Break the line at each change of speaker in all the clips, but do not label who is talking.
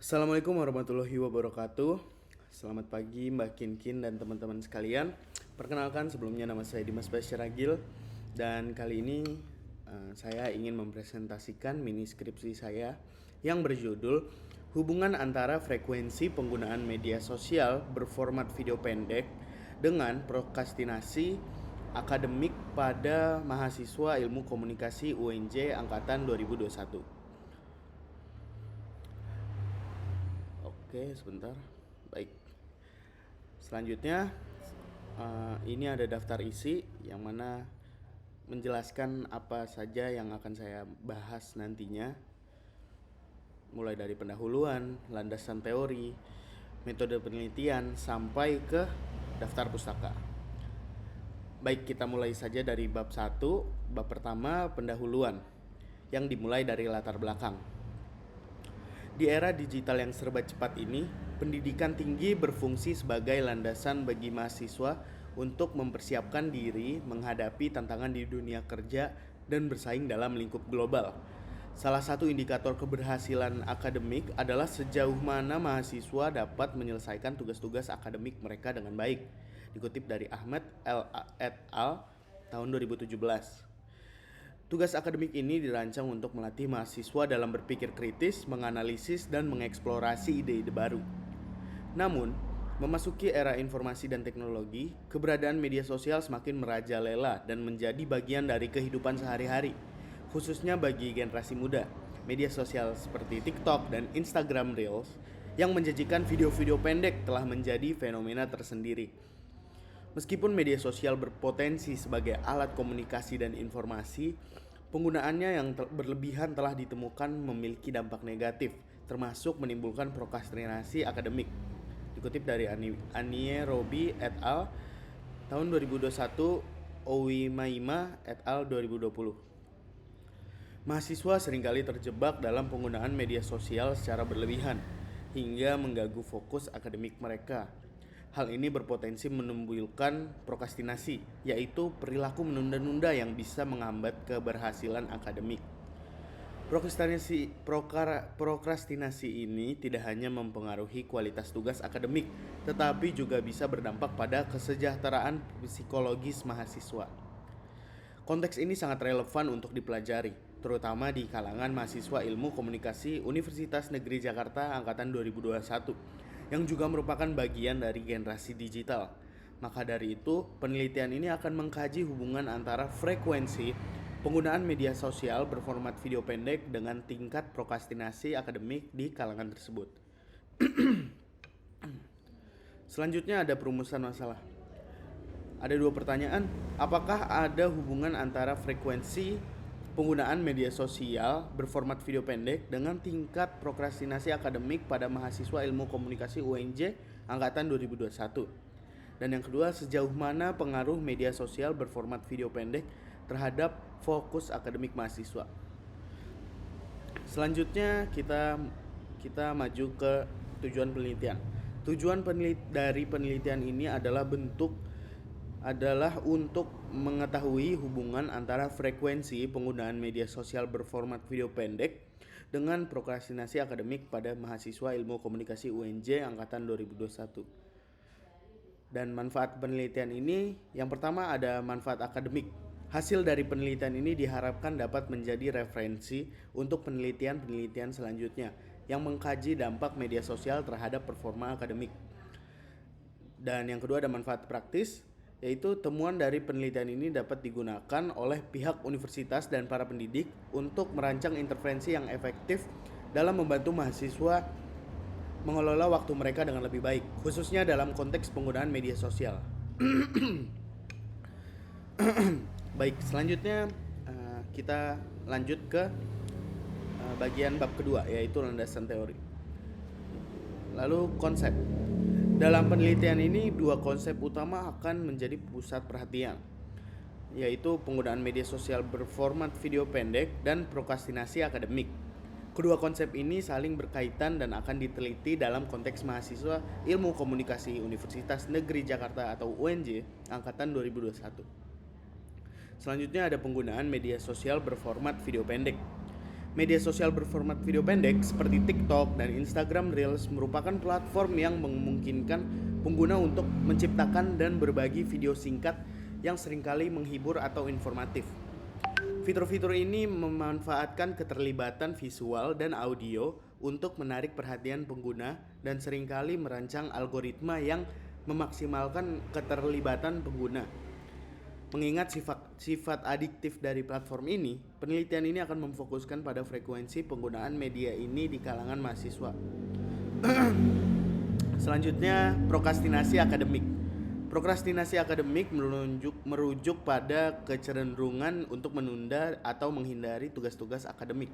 Assalamualaikum warahmatullahi wabarakatuh. Selamat pagi Mbak Kinkin dan teman-teman sekalian. Perkenalkan, sebelumnya nama saya Dimas Basyaragil. Dan kali ini saya ingin mempresentasikan mini skripsi saya yang berjudul Hubungan antara frekuensi penggunaan media sosial berformat video pendek dengan prokrastinasi akademik pada mahasiswa ilmu komunikasi UNJ angkatan 2021. Oke, sebentar. Baik. Selanjutnya, ini ada daftar isi yang mana menjelaskan apa saja yang akan saya bahas nantinya. Mulai dari pendahuluan, landasan teori, metode penelitian, sampai ke daftar pustaka. Baik, kita mulai saja dari bab 1. Bab pertama, pendahuluan, yang dimulai dari latar belakang. Di era digital yang serba cepat ini, pendidikan tinggi berfungsi sebagai landasan bagi mahasiswa untuk mempersiapkan diri menghadapi tantangan di dunia kerja dan bersaing dalam lingkup global. Salah satu indikator keberhasilan akademik adalah sejauh mana mahasiswa dapat menyelesaikan tugas-tugas akademik mereka dengan baik. Dikutip dari Ahmad et al. Tahun 2017. Tugas akademik ini dirancang untuk melatih mahasiswa dalam berpikir kritis, menganalisis, dan mengeksplorasi ide-ide baru. Namun, memasuki era informasi dan teknologi, keberadaan media sosial semakin merajalela dan menjadi bagian dari kehidupan sehari-hari, khususnya bagi generasi muda. Media sosial seperti TikTok dan Instagram Reels yang menjanjikan video-video pendek telah menjadi fenomena tersendiri. Meskipun media sosial berpotensi sebagai alat komunikasi dan informasi, penggunaannya yang berlebihan telah ditemukan memiliki dampak negatif, termasuk menimbulkan prokrastinasi akademik. Dikutip dari Anie Robi et al. Tahun 2021, Owi Maima et al. 2020. Mahasiswa seringkali terjebak dalam penggunaan media sosial secara berlebihan, hingga mengganggu fokus akademik mereka. Hal ini berpotensi menimbulkan prokrastinasi, yaitu perilaku menunda-nunda yang bisa menghambat keberhasilan akademik. Prokrastinasi ini tidak hanya mempengaruhi kualitas tugas akademik, tetapi juga bisa berdampak pada kesejahteraan psikologis mahasiswa. Konteks ini sangat relevan untuk dipelajari, terutama di kalangan mahasiswa ilmu komunikasi Universitas Negeri Jakarta angkatan 2021. Yang juga merupakan bagian dari generasi digital. Maka dari itu, penelitian ini akan mengkaji hubungan antara frekuensi penggunaan media sosial berformat video pendek dengan tingkat prokrastinasi akademik di kalangan tersebut. Selanjutnya ada perumusan masalah. Ada 2 pertanyaan. Apakah ada hubungan antara frekuensi penggunaan media sosial berformat video pendek dengan tingkat prokrastinasi akademik pada mahasiswa ilmu komunikasi UNJ angkatan 2021? Dan yang kedua, sejauh mana pengaruh media sosial berformat video pendek terhadap fokus akademik mahasiswa? Selanjutnya kita maju ke tujuan penelitian. Tujuan dari penelitian ini adalah untuk mengetahui hubungan antara frekuensi penggunaan media sosial berformat video pendek dengan prokrastinasi akademik pada mahasiswa ilmu komunikasi UNJ angkatan 2021. Dan manfaat penelitian ini, yang pertama ada manfaat akademik. Hasil dari penelitian ini diharapkan dapat menjadi referensi untuk penelitian-penelitian selanjutnya yang mengkaji dampak media sosial terhadap performa akademik. Dan yang kedua ada manfaat praktis, yaitu temuan dari penelitian ini dapat digunakan oleh pihak universitas dan para pendidik untuk merancang intervensi yang efektif dalam membantu mahasiswa mengelola waktu mereka dengan lebih baik, khususnya dalam konteks penggunaan media sosial. Baik, selanjutnya kita lanjut ke bagian bab kedua, yaitu landasan teori. Lalu konsep. Dalam penelitian ini, 2 konsep utama akan menjadi pusat perhatian, yaitu penggunaan media sosial berformat video pendek dan prokrastinasi akademik. Kedua konsep ini saling berkaitan dan akan diteliti dalam konteks mahasiswa ilmu komunikasi Universitas Negeri Jakarta atau UNJ angkatan 2021. Selanjutnya ada penggunaan media sosial berformat video pendek. Media sosial berformat video pendek seperti TikTok dan Instagram Reels merupakan platform yang memungkinkan pengguna untuk menciptakan dan berbagi video singkat yang seringkali menghibur atau informatif. Fitur-fitur ini memanfaatkan keterlibatan visual dan audio untuk menarik perhatian pengguna dan seringkali merancang algoritma yang memaksimalkan keterlibatan pengguna. Mengingat sifat adiktif dari platform ini, penelitian ini akan memfokuskan pada frekuensi penggunaan media ini di kalangan mahasiswa. Selanjutnya, prokrastinasi akademik. Prokrastinasi akademik merujuk pada kecenderungan untuk menunda atau menghindari tugas-tugas akademik.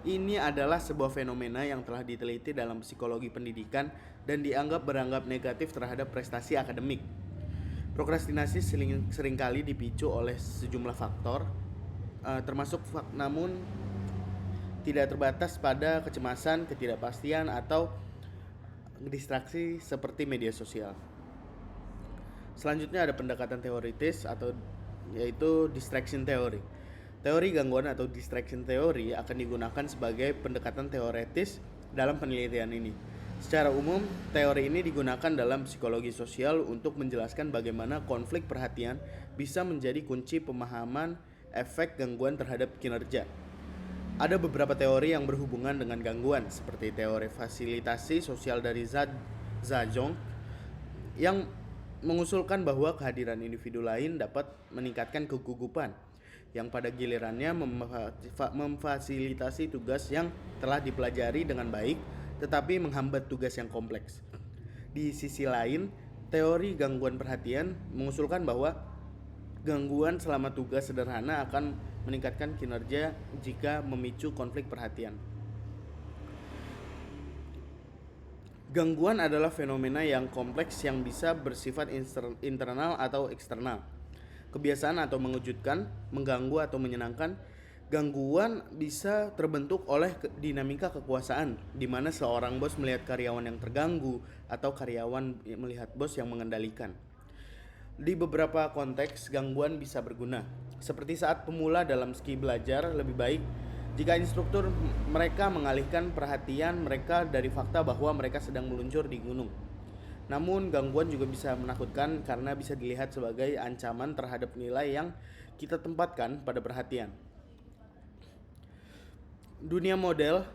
Ini adalah sebuah fenomena yang telah diteliti dalam psikologi pendidikan dan dianggap beranggap negatif terhadap prestasi akademik. Prokrastinasi seringkali dipicu oleh sejumlah faktor, namun tidak terbatas pada kecemasan, ketidakpastian, atau distraksi seperti media sosial. Selanjutnya ada pendekatan teoritis yaitu distraction theory. Teori gangguan atau distraction theory akan digunakan sebagai pendekatan teoretis dalam penelitian ini. Secara umum, teori ini digunakan dalam psikologi sosial untuk menjelaskan bagaimana konflik perhatian bisa menjadi kunci pemahaman efek gangguan terhadap kinerja. Ada beberapa teori yang berhubungan dengan gangguan, seperti teori fasilitasi sosial dari Zajong, yang mengusulkan bahwa kehadiran individu lain dapat meningkatkan kegugupan, yang pada gilirannya memfasilitasi tugas yang telah dipelajari dengan baik tetapi menghambat tugas yang kompleks. Di sisi lain, teori gangguan perhatian mengusulkan bahwa gangguan selama tugas sederhana akan meningkatkan kinerja jika memicu konflik perhatian. Gangguan adalah fenomena yang kompleks yang bisa bersifat internal atau eksternal. Kebiasaan atau mengejutkan, mengganggu atau menyenangkan. Gangguan bisa terbentuk oleh dinamika kekuasaan, di mana seorang bos melihat karyawan yang terganggu atau karyawan melihat bos yang mengendalikan. Di beberapa konteks, gangguan bisa berguna, seperti saat pemula dalam ski belajar lebih baik jika instruktur mereka mengalihkan perhatian mereka dari fakta bahwa mereka sedang meluncur di gunung. Namun, gangguan juga bisa menakutkan karena bisa dilihat sebagai ancaman terhadap nilai yang kita tempatkan pada perhatian. Dunia modern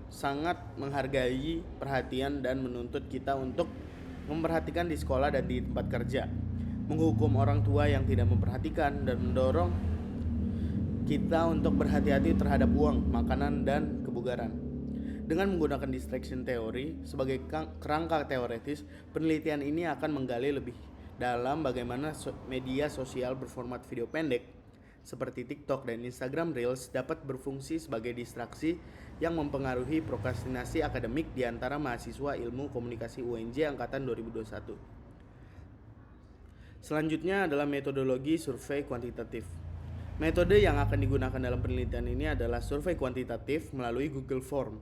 sangat menghargai perhatian dan menuntut kita untuk memperhatikan di sekolah dan di tempat kerja, menghukum orang tua yang tidak memperhatikan, dan mendorong kita untuk berhati-hati terhadap uang, makanan, dan kebugaran. Dengan menggunakan distraction theory sebagai kerangka teoretis, penelitian ini akan menggali lebih dalam bagaimana media sosial berformat video pendek seperti TikTok dan Instagram Reels dapat berfungsi sebagai distraksi yang mempengaruhi prokrastinasi akademik di antara mahasiswa Ilmu Komunikasi UNJ angkatan 2021. Selanjutnya adalah metodologi survei kuantitatif. Metode yang akan digunakan dalam penelitian ini adalah survei kuantitatif melalui Google Form.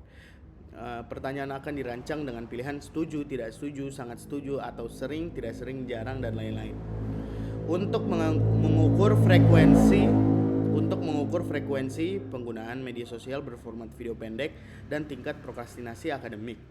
Pertanyaan akan dirancang dengan pilihan setuju, tidak setuju, sangat setuju, atau sering, tidak sering, jarang, dan lain-lain. Untuk mengukur frekuensi penggunaan media sosial berformat video pendek dan tingkat prokrastinasi akademik.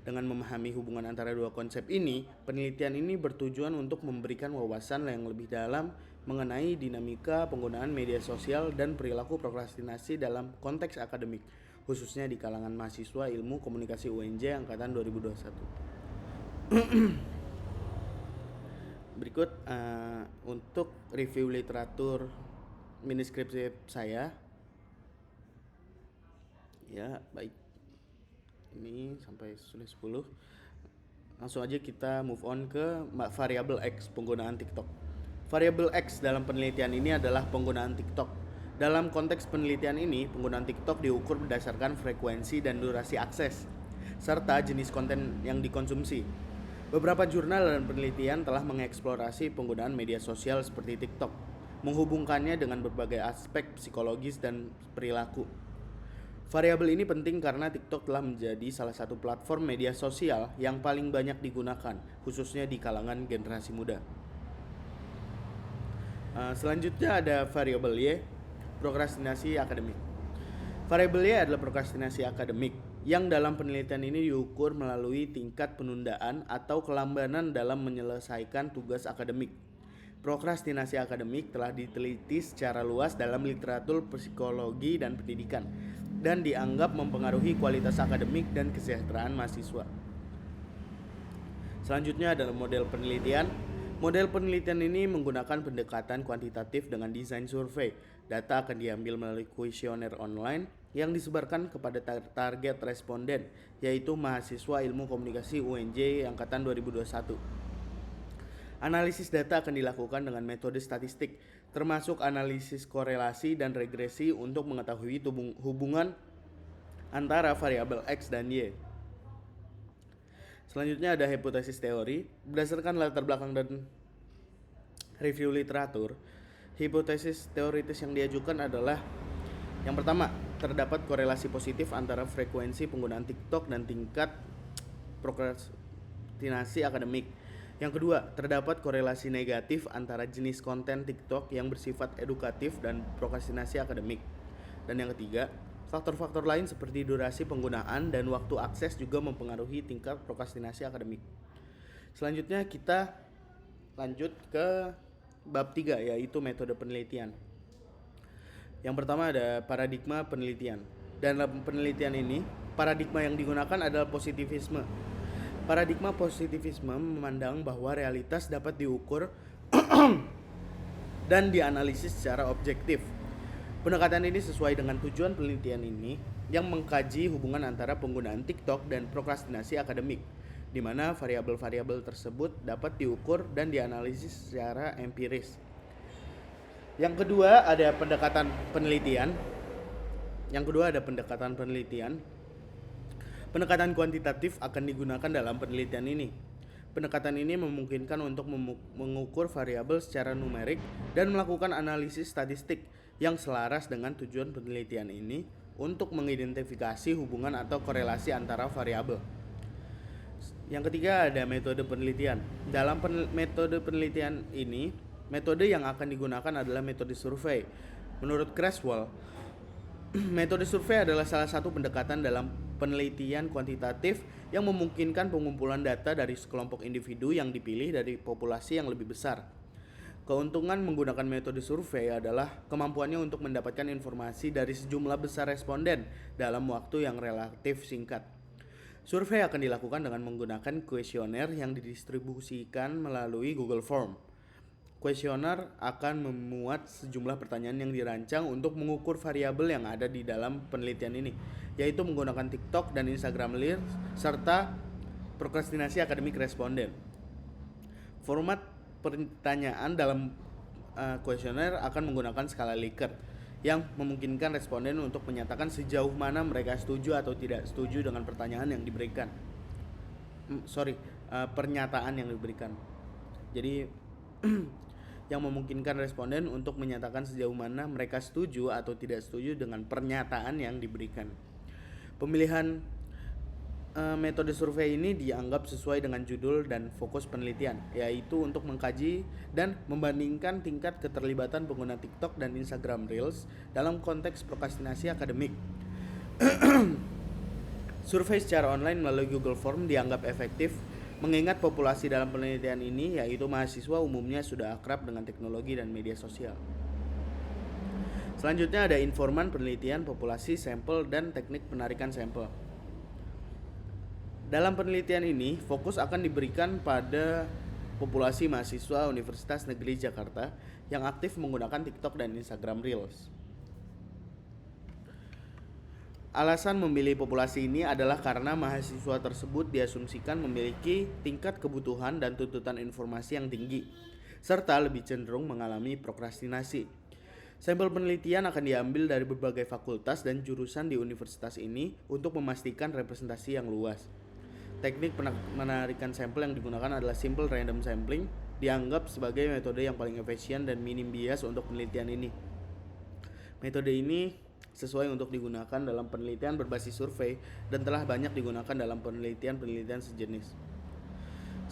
Dengan memahami hubungan antara dua konsep ini, penelitian ini bertujuan untuk memberikan wawasan yang lebih dalam mengenai dinamika penggunaan media sosial dan perilaku prokrastinasi dalam konteks akademik, khususnya di kalangan mahasiswa Ilmu Komunikasi UNJ angkatan 2021. Berikut untuk review literatur mini skripsi saya. Ya, baik. Ini sampai sudah 10. Langsung aja kita move on ke variabel X, penggunaan TikTok. Variabel X dalam penelitian ini adalah penggunaan TikTok. Dalam konteks penelitian ini, penggunaan TikTok diukur berdasarkan frekuensi dan durasi akses, serta jenis konten yang dikonsumsi. Beberapa jurnal dan penelitian telah mengeksplorasi penggunaan media sosial seperti TikTok, menghubungkannya dengan berbagai aspek psikologis dan perilaku. Variabel ini penting karena TikTok telah menjadi salah satu platform media sosial yang paling banyak digunakan, khususnya di kalangan generasi muda. Selanjutnya ada variabel Y, prokrastinasi akademik. Variabelnya adalah prokrastinasi akademik, yang dalam penelitian ini diukur melalui tingkat penundaan atau kelambanan dalam menyelesaikan tugas akademik. Prokrastinasi akademik telah diteliti secara luas dalam literatur psikologi dan pendidikan, dan dianggap mempengaruhi kualitas akademik dan kesejahteraan mahasiswa. Selanjutnya adalah model penelitian. Model penelitian ini menggunakan pendekatan kuantitatif dengan desain survei. Data akan diambil melalui kuesioner online yang disebarkan kepada target responden, yaitu mahasiswa ilmu komunikasi UNJ angkatan 2021. Analisis data akan dilakukan dengan metode statistik, termasuk analisis korelasi dan regresi untuk mengetahui hubungan antara variabel X dan Y. Selanjutnya ada hipotesis teori. Berdasarkan latar belakang dan review literatur, hipotesis teoritis yang diajukan adalah: yang pertama, terdapat korelasi positif antara frekuensi penggunaan TikTok dan tingkat prokrastinasi akademik. Yang kedua, terdapat korelasi negatif antara jenis konten TikTok yang bersifat edukatif dan prokrastinasi akademik. Dan yang ketiga, faktor-faktor lain seperti durasi penggunaan dan waktu akses juga mempengaruhi tingkat prokrastinasi akademik. Selanjutnya kita lanjut ke bab 3, yaitu metode penelitian. Yang pertama ada paradigma penelitian. Dalam penelitian ini, paradigma yang digunakan adalah positivisme. Paradigma positivisme memandang bahwa realitas dapat diukur dan dianalisis secara objektif. Pendekatan ini sesuai dengan tujuan penelitian ini yang mengkaji hubungan antara penggunaan TikTok dan prokrastinasi akademik, di mana variabel-variabel tersebut dapat diukur dan dianalisis secara empiris. Yang kedua ada pendekatan penelitian. Pendekatan kuantitatif akan digunakan dalam penelitian ini. Pendekatan ini memungkinkan untuk mengukur variabel secara numerik dan melakukan analisis statistik yang selaras dengan tujuan penelitian ini untuk mengidentifikasi hubungan atau korelasi antara variabel. Yang ketiga ada metode penelitian. Dalam metode penelitian ini, metode yang akan digunakan adalah metode survei. Menurut Creswell, metode survei adalah salah satu pendekatan dalam penelitian kuantitatif yang memungkinkan pengumpulan data dari sekelompok individu yang dipilih dari populasi yang lebih besar. Keuntungan menggunakan metode survei adalah kemampuannya untuk mendapatkan informasi dari sejumlah besar responden dalam waktu yang relatif singkat. Survei akan dilakukan dengan menggunakan kuesioner yang didistribusikan melalui Google Form. Kuesioner akan memuat sejumlah pertanyaan yang dirancang untuk mengukur variabel yang ada di dalam penelitian ini, yaitu menggunakan TikTok dan Instagram Reels serta prokrastinasi akademik responden. Format pertanyaan dalam kuesioner akan menggunakan skala Likert yang memungkinkan responden untuk menyatakan sejauh mana mereka setuju atau tidak setuju dengan pertanyaan yang diberikan. Pernyataan yang diberikan. Jadi yang memungkinkan responden untuk menyatakan sejauh mana mereka setuju atau tidak setuju dengan pernyataan yang diberikan. Pemilihan metode survei ini dianggap sesuai dengan judul dan fokus penelitian, yaitu untuk mengkaji dan membandingkan tingkat keterlibatan pengguna TikTok dan Instagram Reels dalam konteks prokrastinasi akademik. Survei secara online melalui Google Form dianggap efektif mengingat populasi dalam penelitian ini, yaitu mahasiswa, umumnya sudah akrab dengan teknologi dan media sosial. Selanjutnya ada informan penelitian, populasi, sampel, dan teknik penarikan sampel. Dalam penelitian ini, fokus akan diberikan pada populasi mahasiswa Universitas Negeri Jakarta yang aktif menggunakan TikTok dan Instagram Reels. Alasan memilih populasi ini adalah karena mahasiswa tersebut diasumsikan memiliki tingkat kebutuhan dan tuntutan informasi yang tinggi, serta lebih cenderung mengalami prokrastinasi. Sampel penelitian akan diambil dari berbagai fakultas dan jurusan di universitas ini untuk memastikan representasi yang luas. Teknik penarikan sampel yang digunakan adalah simple random sampling, dianggap sebagai metode yang paling efisien dan minim bias untuk penelitian ini. Metode ini sesuai untuk digunakan dalam penelitian berbasis survei dan telah banyak digunakan dalam penelitian sejenis.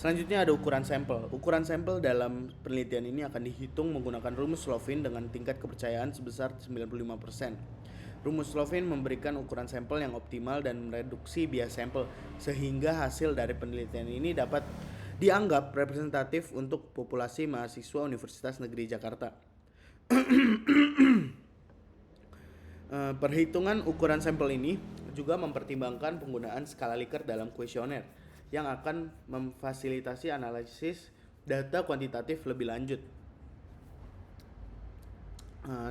Selanjutnya ada ukuran sampel. Ukuran sampel dalam penelitian ini akan dihitung menggunakan rumus Slovin dengan tingkat kepercayaan sebesar 95%. Rumus Slovin memberikan ukuran sampel yang optimal dan mereduksi bias sampel, sehingga hasil dari penelitian ini dapat dianggap representatif untuk populasi mahasiswa Universitas Negeri Jakarta. Perhitungan ukuran sampel ini juga mempertimbangkan penggunaan skala Likert dalam kuesioner yang akan memfasilitasi analisis data kuantitatif lebih lanjut.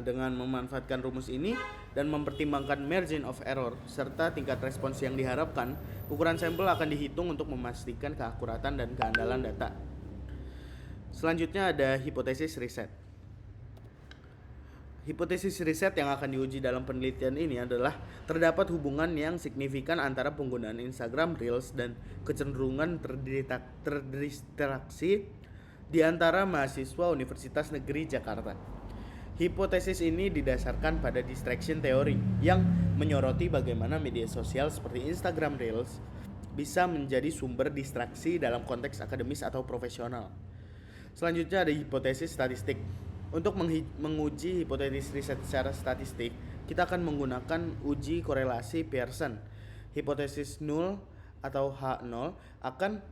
Dengan memanfaatkan rumus ini dan mempertimbangkan margin of error serta tingkat respons yang diharapkan, ukuran sampel akan dihitung untuk memastikan keakuratan dan keandalan data. Selanjutnya ada hipotesis riset. Hipotesis riset yang akan diuji dalam penelitian ini adalah terdapat hubungan yang signifikan antara penggunaan Instagram Reels dan kecenderungan terdistraksi di antara mahasiswa Universitas Negeri Jakarta. Hipotesis ini didasarkan pada distraction theory yang menyoroti bagaimana media sosial seperti Instagram Reels bisa menjadi sumber distraksi dalam konteks akademis atau profesional. Selanjutnya ada hipotesis statistik. Untuk menguji hipotesis riset secara statistik, kita akan menggunakan uji korelasi Pearson. Hipotesis null atau H0 akan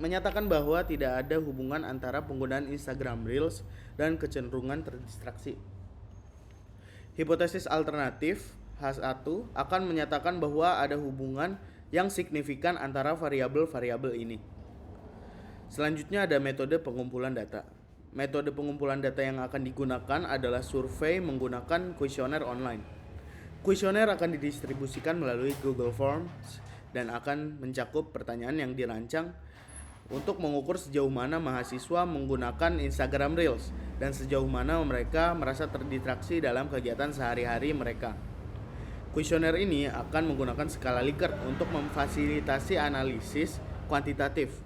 menyatakan bahwa tidak ada hubungan antara penggunaan Instagram Reels dan kecenderungan terdistraksi. Hipotesis alternatif H1 akan menyatakan bahwa ada hubungan yang signifikan antara variabel-variabel ini. Selanjutnya ada metode pengumpulan data. Metode pengumpulan data yang akan digunakan adalah survei menggunakan kuesioner online. Kuesioner akan didistribusikan melalui Google Forms dan akan mencakup pertanyaan yang dirancang untuk mengukur sejauh mana mahasiswa menggunakan Instagram Reels dan sejauh mana mereka merasa terdistraksi dalam kegiatan sehari-hari mereka. Kuesioner ini akan menggunakan skala Likert untuk memfasilitasi analisis kuantitatif.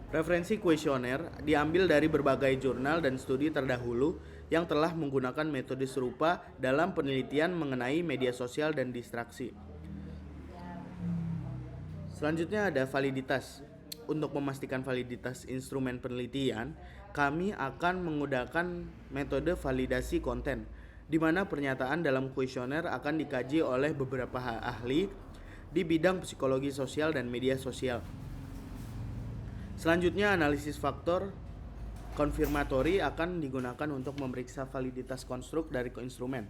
Referensi kuesioner diambil dari berbagai jurnal dan studi terdahulu yang telah menggunakan metode serupa dalam penelitian mengenai media sosial dan distraksi. Selanjutnya ada validitas. Untuk memastikan validitas instrumen penelitian, kami akan menggunakan metode validasi konten, di mana pernyataan dalam kuesioner akan dikaji oleh beberapa ahli di bidang psikologi sosial dan media sosial. Selanjutnya analisis faktor konfirmatori akan digunakan untuk memeriksa validitas konstruk dari instrumen.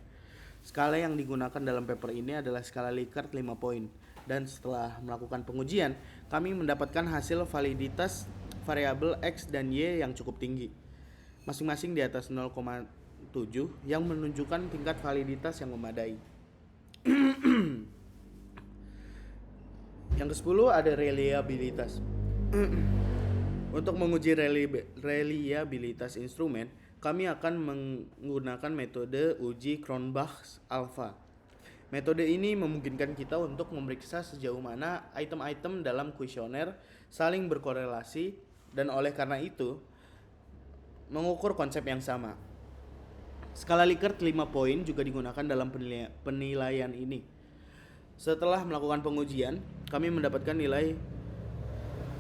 Skala yang digunakan dalam paper ini adalah skala Likert 5 poin. Dan setelah melakukan pengujian, kami mendapatkan hasil validitas variabel X dan Y yang cukup tinggi, masing-masing di atas 0,7 yang menunjukkan tingkat validitas yang memadai. Yang ke-10 ada reliabilitas. Untuk menguji reliabilitas instrumen, kami akan menggunakan metode uji Cronbach-Alpha. Metode ini memungkinkan kita untuk memeriksa sejauh mana item-item dalam kuesioner saling berkorelasi dan oleh karena itu mengukur konsep yang sama. Skala Likert 5 poin juga digunakan dalam penilaian ini. Setelah melakukan pengujian, kami mendapatkan nilai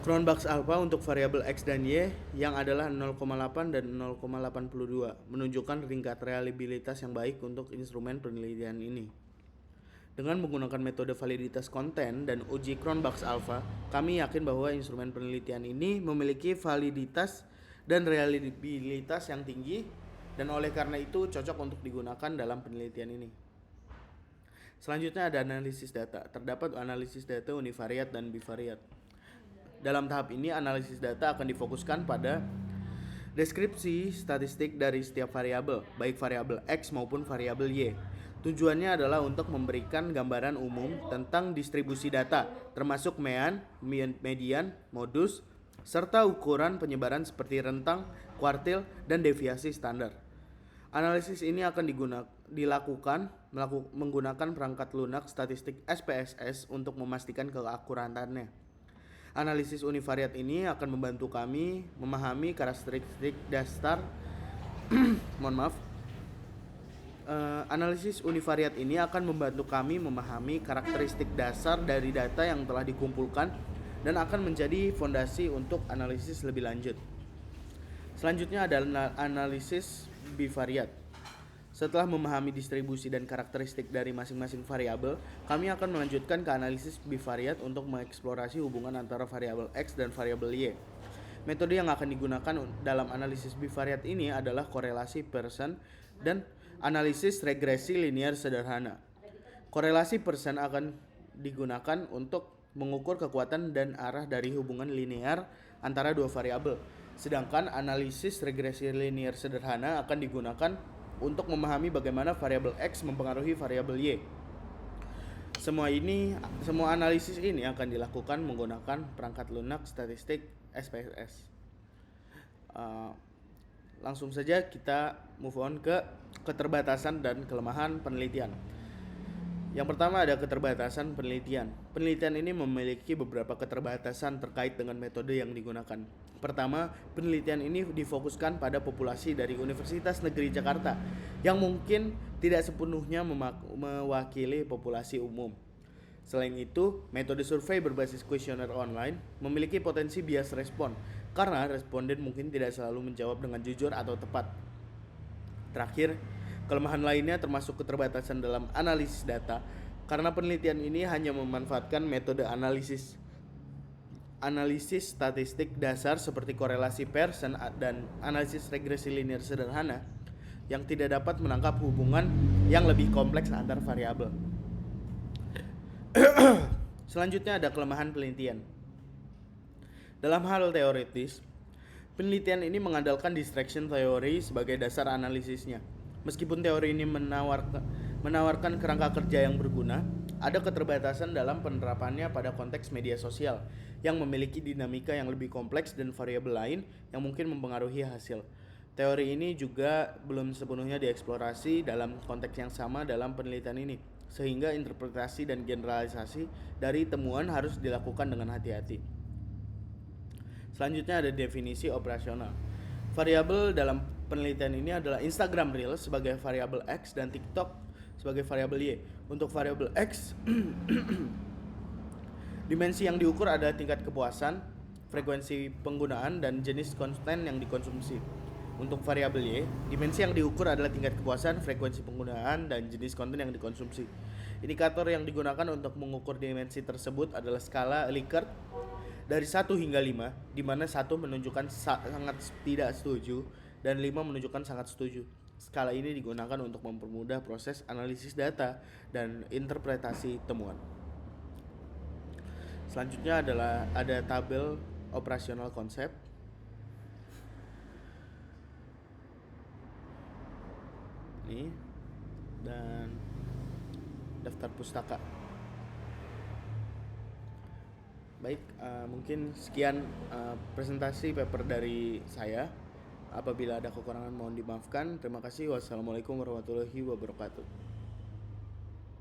Cronbach-Alpha untuk variabel X dan Y yang adalah 0,8 dan 0,82, menunjukkan tingkat reliabilitas yang baik untuk instrumen penelitian ini. Dengan menggunakan metode validitas konten dan uji Cronbach-Alpha, kami yakin bahwa instrumen penelitian ini memiliki validitas dan reliabilitas yang tinggi dan oleh karena itu cocok untuk digunakan dalam penelitian ini. Selanjutnya ada analisis data. Terdapat analisis data univariat dan bivariat. Dalam tahap ini, analisis data akan difokuskan pada deskripsi statistik dari setiap variabel, baik variabel X maupun variabel Y. Tujuannya adalah untuk memberikan gambaran umum tentang distribusi data, termasuk mean, median, modus, serta ukuran penyebaran seperti rentang, kuartil, dan deviasi standar. Analisis ini akan dilakukan menggunakan perangkat lunak statistik SPSS untuk memastikan keakuratannya. Analisis univariat ini akan membantu kami memahami karakteristik dasar Analisis univariat ini akan membantu kami memahami karakteristik dasar dari data yang telah dikumpulkan dan akan menjadi fondasi untuk analisis lebih lanjut. Selanjutnya adalah analisis bivariat. Setelah memahami distribusi dan karakteristik dari masing-masing variabel, kami akan melanjutkan ke analisis bivariat untuk mengeksplorasi hubungan antara variabel X dan variabel Y. Metode yang akan digunakan dalam analisis bivariat ini adalah korelasi Pearson dan analisis regresi linear sederhana. Korelasi Pearson akan digunakan untuk mengukur kekuatan dan arah dari hubungan linear antara dua variabel. Sedangkan analisis regresi linear sederhana akan digunakan untuk memahami bagaimana variabel X mempengaruhi variabel Y. Semua analisis ini akan dilakukan menggunakan perangkat lunak statistik SPSS. Langsung saja kita move on ke keterbatasan dan kelemahan penelitian. Yang pertama ada keterbatasan penelitian. Penelitian ini memiliki beberapa keterbatasan terkait dengan metode yang digunakan. Pertama, penelitian ini difokuskan pada populasi dari Universitas Negeri Jakarta yang mungkin tidak sepenuhnya mewakili populasi umum. Selain itu, metode survei berbasis kuesioner online memiliki potensi bias respon karena responden mungkin tidak selalu menjawab dengan jujur atau tepat. Terakhir, kelemahan lainnya termasuk keterbatasan dalam analisis data karena penelitian ini hanya memanfaatkan metode analisis statistik dasar seperti korelasi Pearson dan analisis regresi linear sederhana yang tidak dapat menangkap hubungan yang lebih kompleks antar variabel. Selanjutnya ada kelemahan penelitian. Dalam hal teoritis, penelitian ini mengandalkan distraction theory sebagai dasar analisisnya. Meskipun teori ini menawarkan kerangka kerja yang berguna, ada keterbatasan dalam penerapannya pada konteks media sosial yang memiliki dinamika yang lebih kompleks dan variabel lain yang mungkin mempengaruhi hasil. Teori ini juga belum sepenuhnya dieksplorasi dalam konteks yang sama dalam penelitian ini, sehingga interpretasi dan generalisasi dari temuan harus dilakukan dengan hati-hati. Selanjutnya ada definisi operasional. Variabel dalam penelitian ini adalah Instagram Reels sebagai variabel X dan TikTok sebagai variabel Y. Untuk variabel X, dimensi yang diukur adalah tingkat kepuasan, frekuensi penggunaan, dan jenis konten yang dikonsumsi. Untuk variabel Y, dimensi yang diukur adalah tingkat kepuasan, frekuensi penggunaan, dan jenis konten yang dikonsumsi. Indikator yang digunakan untuk mengukur dimensi tersebut adalah skala Likert dari 1 hingga 5, di mana 1 menunjukkan sangat tidak setuju dan 5 menunjukkan sangat setuju. Skala ini digunakan untuk mempermudah proses analisis data dan interpretasi temuan. Selanjutnya adalah ada tabel operasional konsep. Ini dan daftar pustaka. Baik, mungkin sekian presentasi paper dari saya. Apabila ada kekurangan mohon dimaafkan. Terima kasih. Wassalamualaikum warahmatullahi wabarakatuh.